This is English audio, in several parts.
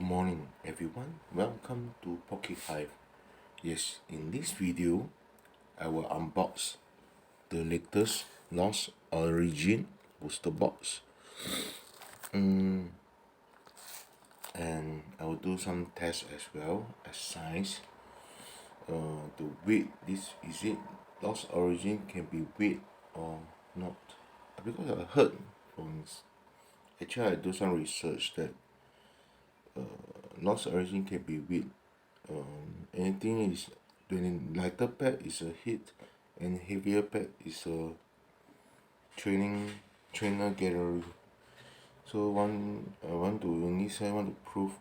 morning everyone, welcome to Pocket Hive. Yes, in this video I will unbox the latest Lost Origin booster box, and I will do some tests as well as size. The weight, this is it Lost Origin can be weight or not, because I heard from, actually I do some research that Lost Origin can be weight. Anything is, when lighter pack is a hit and heavier pack is a trainer gallery. So I want to, in this I want to prove,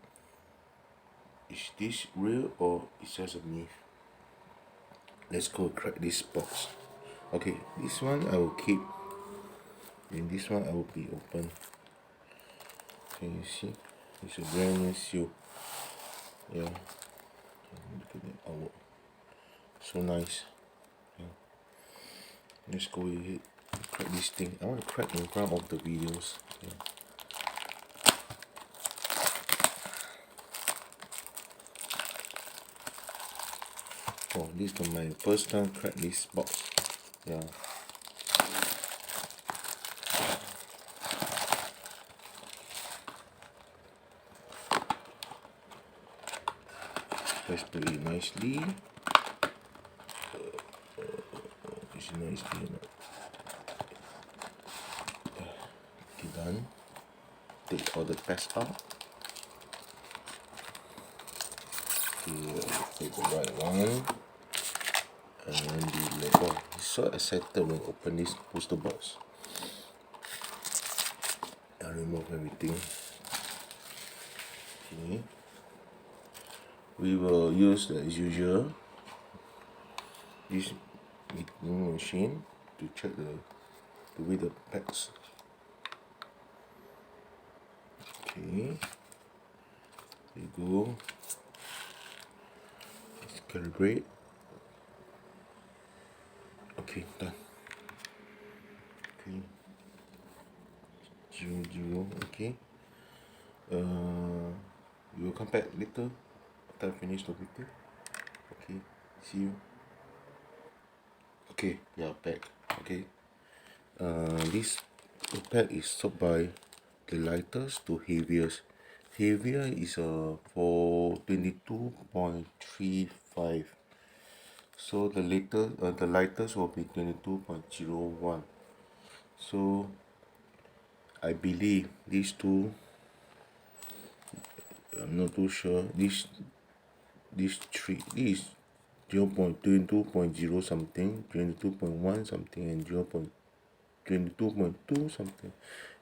is this real or it's just a myth. Let's go crack this box. Okay, this one I will keep, and this one I will be open. Can you see? It's a brand new seal. Yeah, look at that artwork, so nice. Yeah. Let's go ahead, crack this thing. I want to crack in front of the videos. Yeah. Oh, this is my first time crack this box. Yeah. Let's put it nicely. It's nicely. Okay, done. Take all the pads out. Okay, take the right one. And the label. I'm so excited when I open this booster box. I'll remove everything. Okay. We will use, as usual, this meeting machine to check the way the packs. Okay. There you go. Let's calibrate. Okay, done. Okay. 0, okay. We will come back later after I finish the video. Okay, see you. Okay, we are back. Okay. This pack is sold by the lightest to heaviest. Heavier is for 22.35. So the lightest will be 22.01. So I believe these two, I'm not too sure, this 0.22.0 something, 22.1 something, and 0.22.2 something,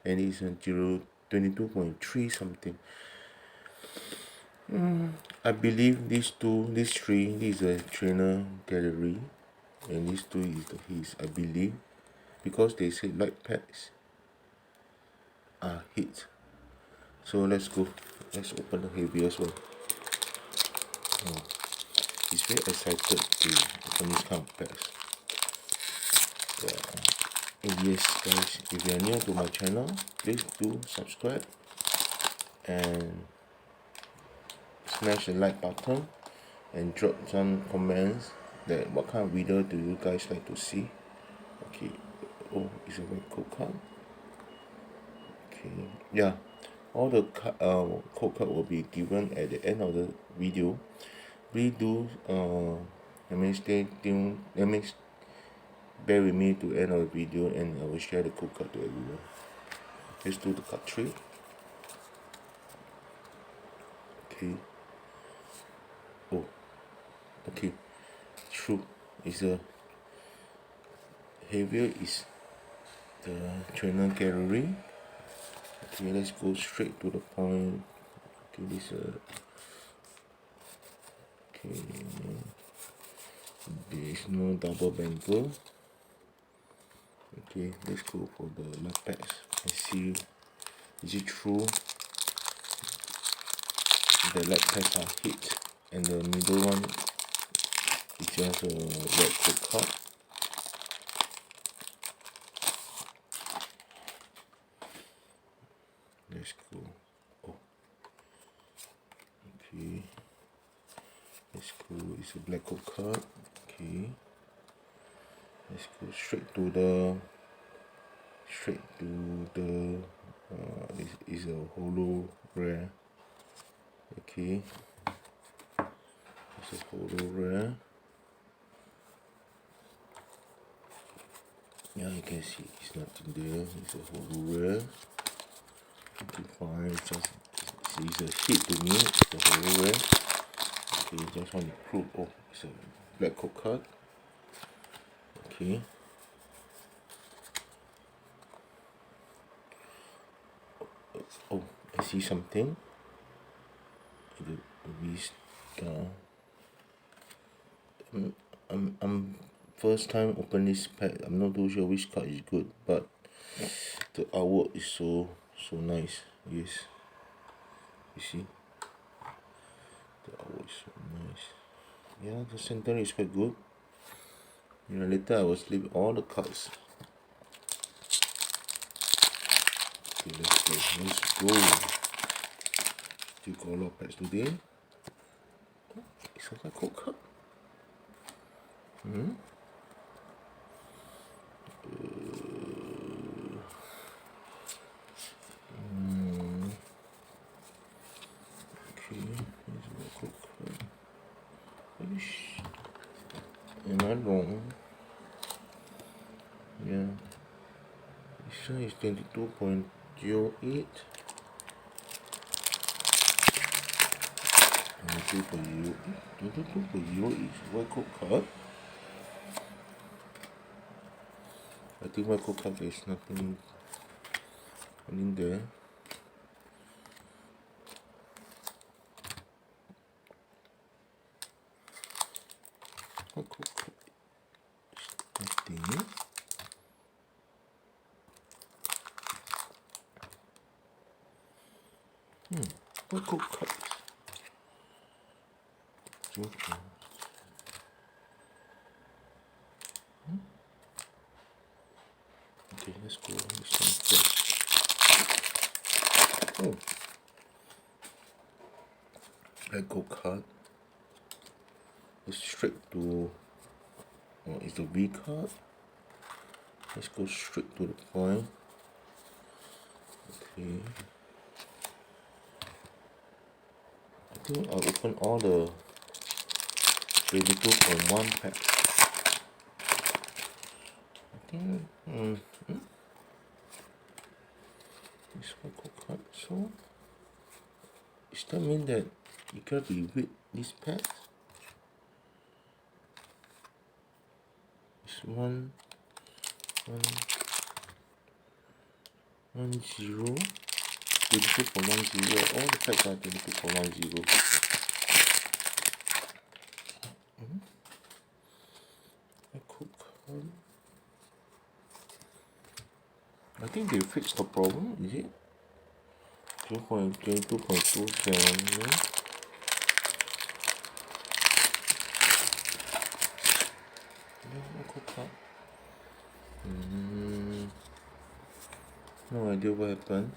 and it's 22.3 something. I believe these three, this is a trainer gallery, and these two is the his, I believe, because they say light packs are hit. So let's open the heaviest one. He's very excited to open this kind of packs. Yeah. And yes guys, if you are new to my channel, please do subscribe and smash the like button and drop some comments that what kind of video do you guys like to see. Okay. Oh, it's a red code card. Okay, yeah, all the code card will be given at the end of the video. Please do let me stay tuned, let me bear with me to end of the video, and I will share the code card to everyone. Let's do the card 3. Okay. Oh, okay, true, is a heavier is the trainer gallery. Okay, let's go straight to the point. Okay, this okay, there is no double bangle. Okay, let's go for the left packs and see, is it true the light packs are hit and the middle one is just a red code card. Let's go. Oh, Okay, let's go. It's a black code card. Okay, let's go straight to the is a holo rare. Okay, it's a holo rare. Yeah, you can see it's nothing there. It's a holo rare. Okay, fine. It's a hit to me. It's a holo rare. Okay, just want to prove. Oh, it's a black code card. Okay. Oh, I see something. The beast. I'm first time open this pack. I'm not too sure which card is good, but the artwork is so nice. Yes, you see, the artwork is so nice. Yeah, the center is quite good. You know, later I will sleep all the cards. Okay, let's go. Still got a lot of packs today. It's a quite cool card. Okay, here's a cool card. Am I wrong? Yeah. This one is 22.08. 22.08 is white code card. I think white code card is nothing in there. White code card is nothing. White code card is okay. Okay, let's go on this one first. Oh, black gold card. It's straight to. Oh, it's the V card. Let's go straight to the point. Okay. I think I'll open all the 22.1 pack. I think. This white code card. So, does that mean that you gotta be with this pack? It's one 0. 22.10. All the packs are 22.10. I think they fixed the problem, is it? 2.22.27. No idea what happened.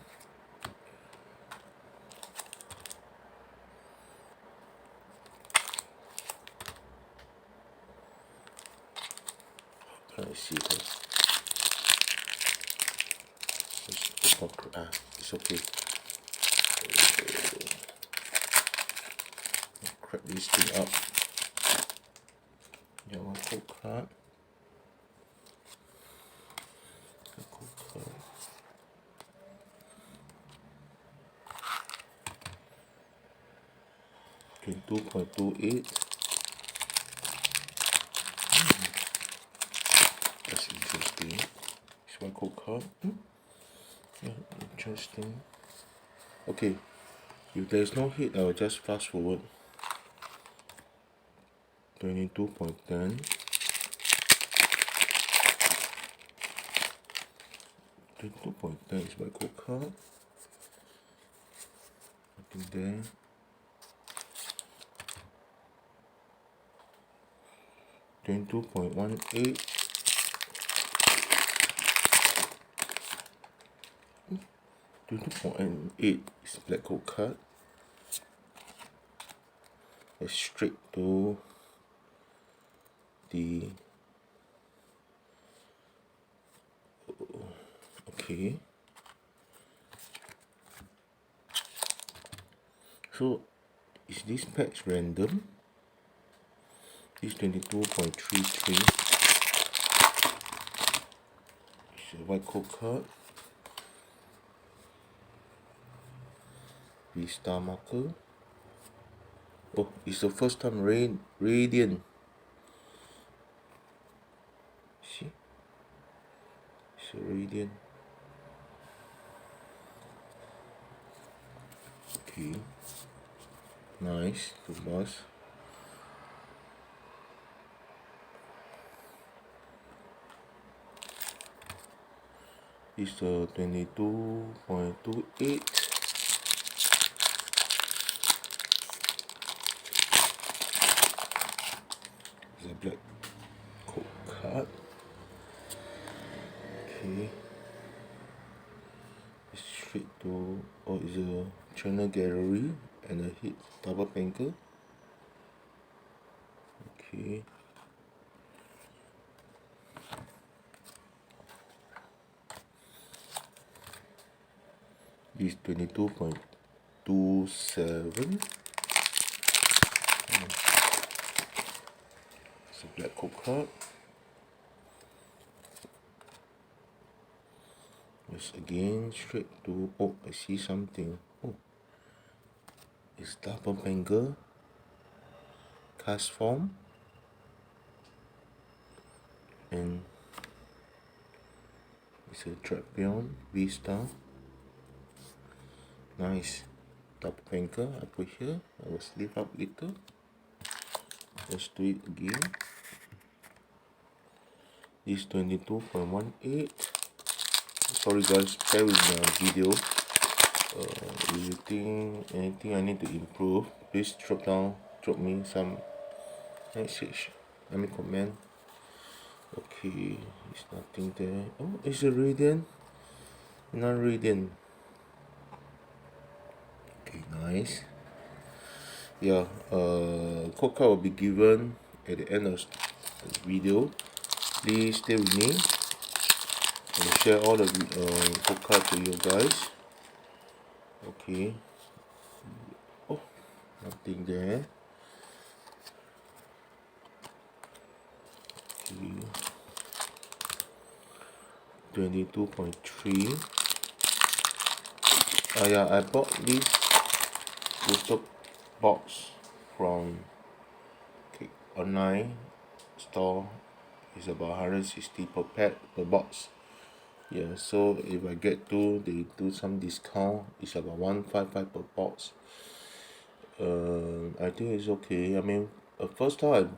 Let's see this. It's okay. Crack this thing up. Yeah, one code card. Code card. 22.28. That's interesting. It's one code card. Yeah, interesting. Okay, if there's no hit, I will just fast forward. 22.10. 22.10 is my code card. Nothing there. 22.18. 22.8 is black code card. Let's straight to the okay. So is this patch random? This 22.33 is a white code card. V-Star marker. Oh, it's the first time Radiant. See? It's a Radiant. Okay. Nice. The boss. It's the 22.28. It's a black code card. Okay. It's straight to, oh, it's a channel gallery and a hit double banker. Okay. This 22.27. It's a black code card. Yes, again straight to, oh, I see something. Oh, it's double banker. Cast form. And it's a Trapion V-Star. Nice. Double banker. I put here. I will sleeve up later. Let's do it again. This 22.18. Sorry guys, bear with the video. If you think anything I need to improve, please drop me some message. Let me comment. Okay, it's nothing there. Oh, it's a Radiant. Non-Radiant. Okay, nice. Yeah, code card will be given at the end of the video. Please stay with me. I will share all the code card to you guys. Okay. Oh, nothing there. Okay. 22.3. Yeah, I bought this booster box from online store. It's about 160 per pack per box. Yeah, so if I get two, they do some discount. It's about 155 per box. I think it's okay. I mean, the first time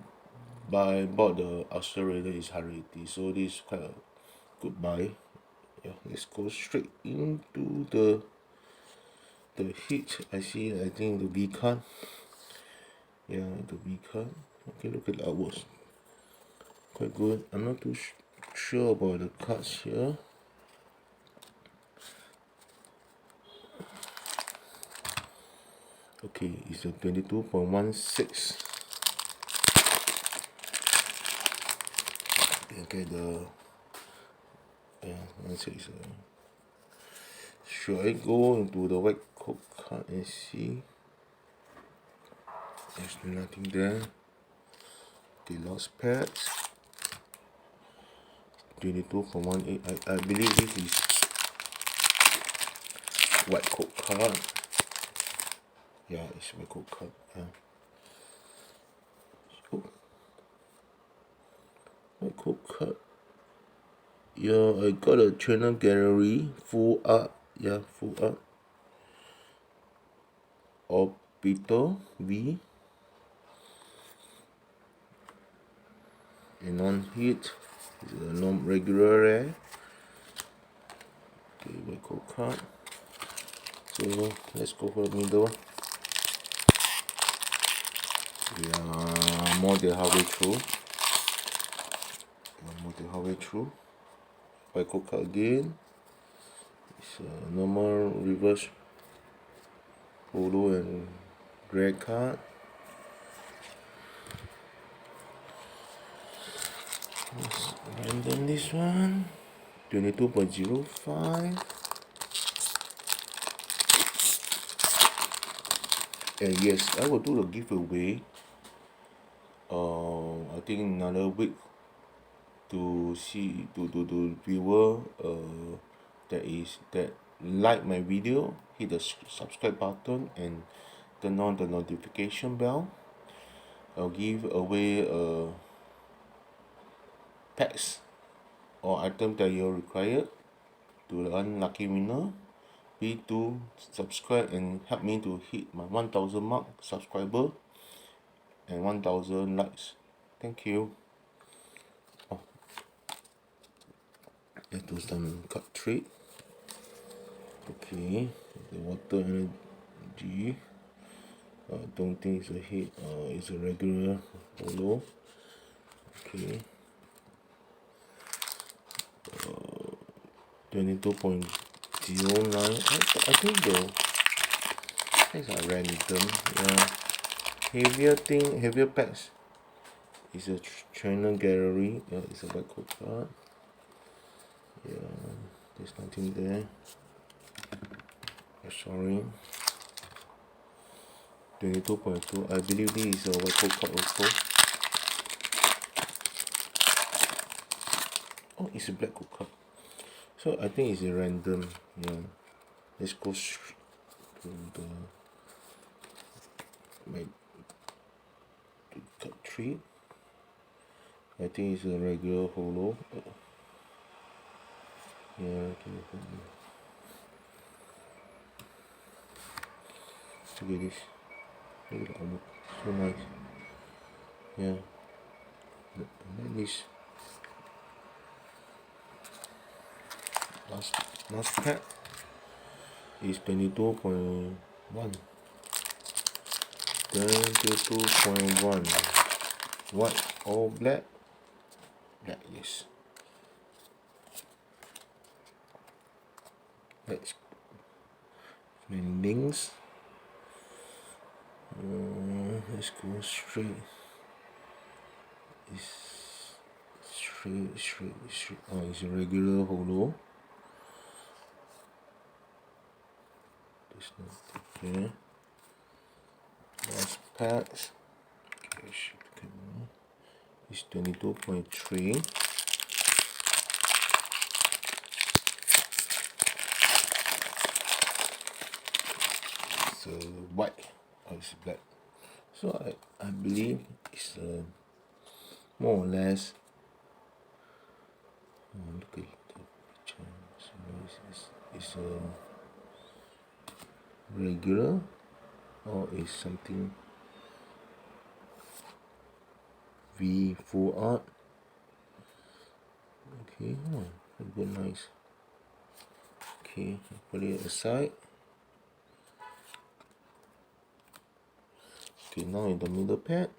I bought the Australia is 180, so this is quite a good buy. Yeah, let's go straight into the hit. I think the V card. Yeah, the V card. Okay, look at the artworks. Quite good. I'm not too sure about the cards here. Okay, it's a 22.16. Okay, should I go into the white code card and see? There's nothing there. The lost pets. 22.18. I believe this is white code card. Yeah, it's white code card. Yeah. Oh. White code card. Yeah, I got a channel gallery, full art. Yeah, full art. Obito V. And on hit is a non-regular rare. Okay, white code card. So let's go for the middle. We are more than halfway through. White code card again. It's a normal reverse polo and red card. Let's random this one. 22.05. And yes, I will do the giveaway. I think another week to see to viewer that like my video, hit the subscribe button and turn on the notification bell. I'll give away packs or item that you require to the unlucky winner. Please do subscribe and help me to hit my 1000 mark subscriber and 1000 likes. Thank you. Let's do some cut trade. Okay, the water energy. I don't think it's a hit. It's a regular holo. Okay. 22.09. I think the things are random. Yeah. Heavier packs. It's a China gallery. Yeah, it's a white code card. Yeah, there's nothing there. Sorry. 22.2. I believe this is a white code card also. Oh, it's a black code card. So I think it's a random. Yeah. Let's go straight to the cut 3. I think it's a regular holo. Yeah, look at this. Look at the artwork. So nice. Yeah. Like this. Last pack is 22.1. 22.1. White or black? Black, yes. Let's links. Let's go straight. It's straight. Oh, it's a regular holo. There's nothing here. Last packs. Okay, shift the camera. It's 22.3. It's white. Oh, it's black. So I believe it's more or less. Look at the picture. So it's regular or is something V full art. Okay, good, nice. Okay, put it aside. Okay, now in the middle pack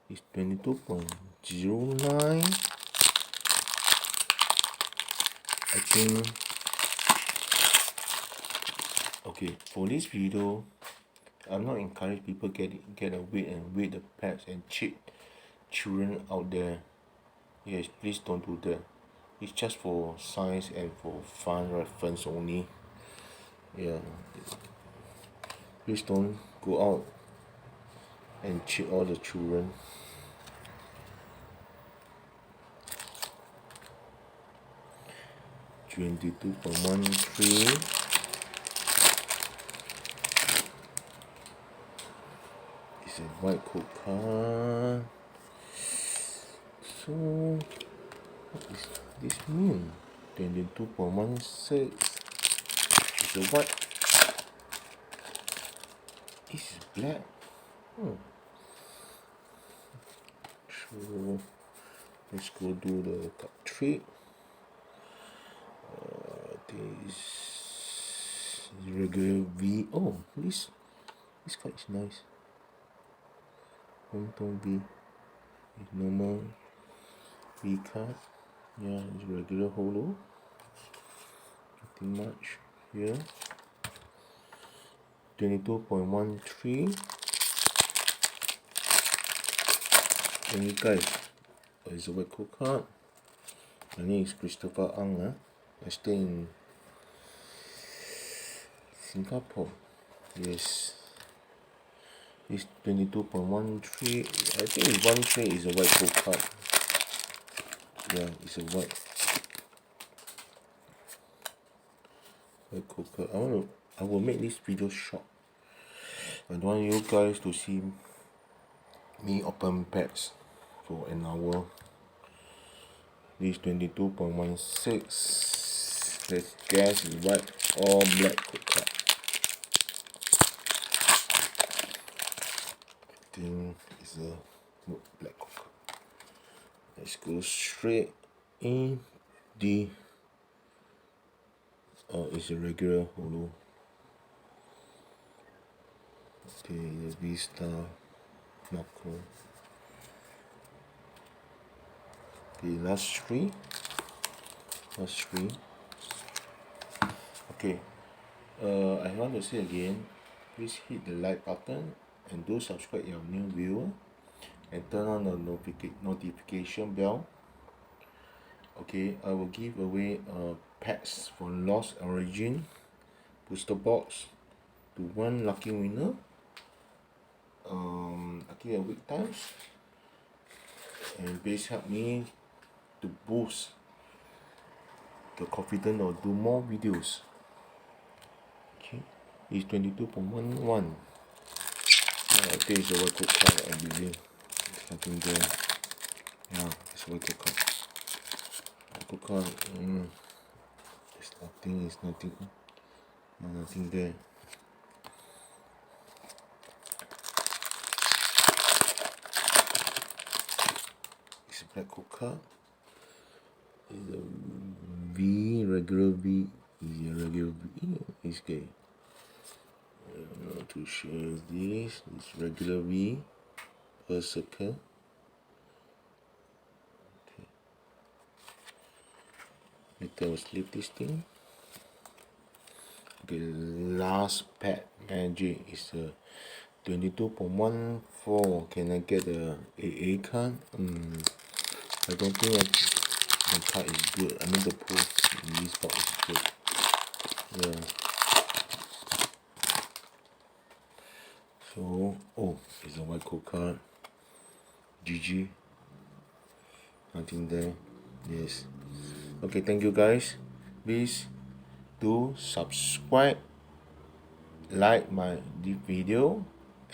is 22.09. I think. Okay, for this video, I'm not encourage people get away and wait the packs and cheat children out there. Yes, please don't do that. It's just for science and for fun reference only. Yeah, please don't go out and cheat all the children. $22.13. It's a white code card. So what is this mean? 22.16. It's a white. This is black. So let's go do the cut trick. This is regular V. Oh, this card is nice. Hometown V. It's normal V card. Yeah, it's regular holo. Nothing much here. 22.13. And you guys, It's a white code card. My name is Christopher Ang. I stay in Singapore. Yes. It's 22.13. I think it's 13 is a white code card. Yeah, it's a white code card. I will make this video short. I don't want you guys to see me open packs for an hour. This 22.16. Let's guess is white or black code card. I think it's a black code card. Let's go straight in the. Oh, it's a regular holo. Okay, the Vista Marco. Okay, last three. Okay. I want to say again, please hit the like button and do subscribe if you're a new viewer, and turn on the notification bell. Okay, I will give away packs for Lost Origin booster box to one lucky winner. I think a week times, and please help me to boost the confidence or do more videos. Okay, it's 22.11. I think it's a white code card. I believe there's nothing there. Yeah, it's a white code card. White code card. It's nothing. Nothing there. It's a black code card. It's a V, regular V. Is a regular V. It's okay. To share this regular V per circle. Okay. Later I'll slip this thing. Okay, last pack magic is a 22.14. Can I get a AA card? I don't think the card is good. I mean the post in this box is good. Yeah. So, it's a white code card. GG. Nothing there. Yes. Okay, thank you guys. Please do subscribe, like my video,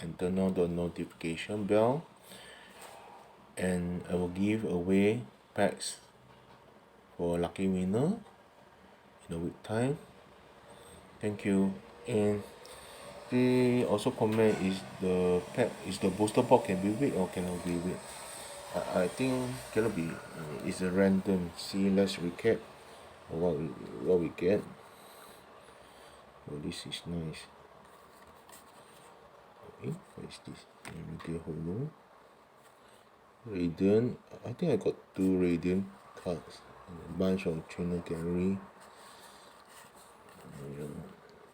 and turn on the notification bell. And I will give away packs for a lucky winner in a week time. Thank you. And they also comment is the pack is the booster box can be weak or cannot be weak. I think cannot be. It's a random. See, let's recap what we get. Oh, this is nice. Okay, what is this? Radiant Holo. Radiant. I think I got 2 Radiant cards. A bunch of trainer gallery.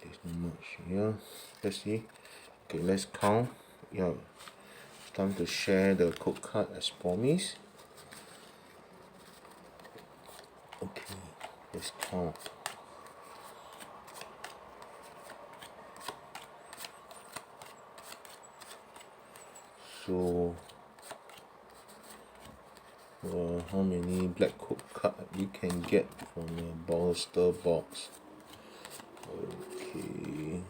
There's not much. Yeah. Let's see. Okay, let's count. Yeah. Time to share the code card as promised. Okay, let's count. So, how many black code card you can get from a booster box? Okay.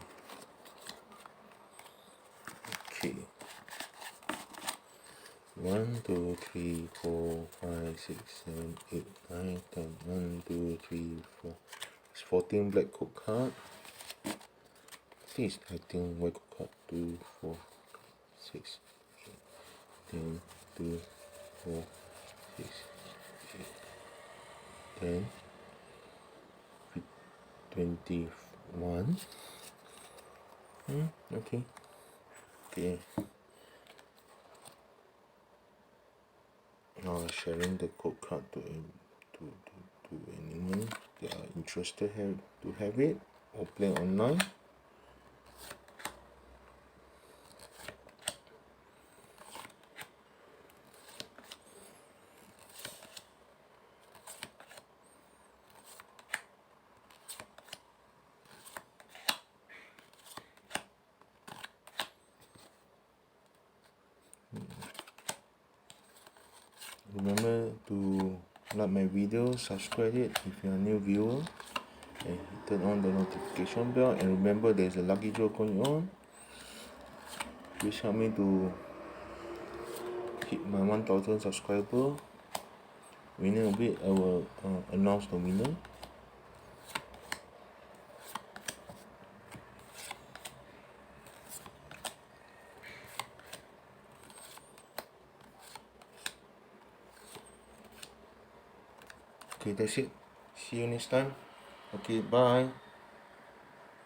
1, 2, 3, 4, 5, 6, 7, 8, 9, 10. 1, 2, 3, 4. It's 14 black code card. I think white code card. 2, 4, 6, 8, 10, 2, 4, 6, 8, 10, 21. Okay. Now sharing the code card to anyone that are interested to have it or play online. remember to like my video, subscribe it if you're a new viewer, and turn on the notification bell, and remember there's a lucky draw going on. Please help me to hit my 1000 subscriber. Within a bit I will announce the winner. Okay, that's it. See you next time. Okay, bye.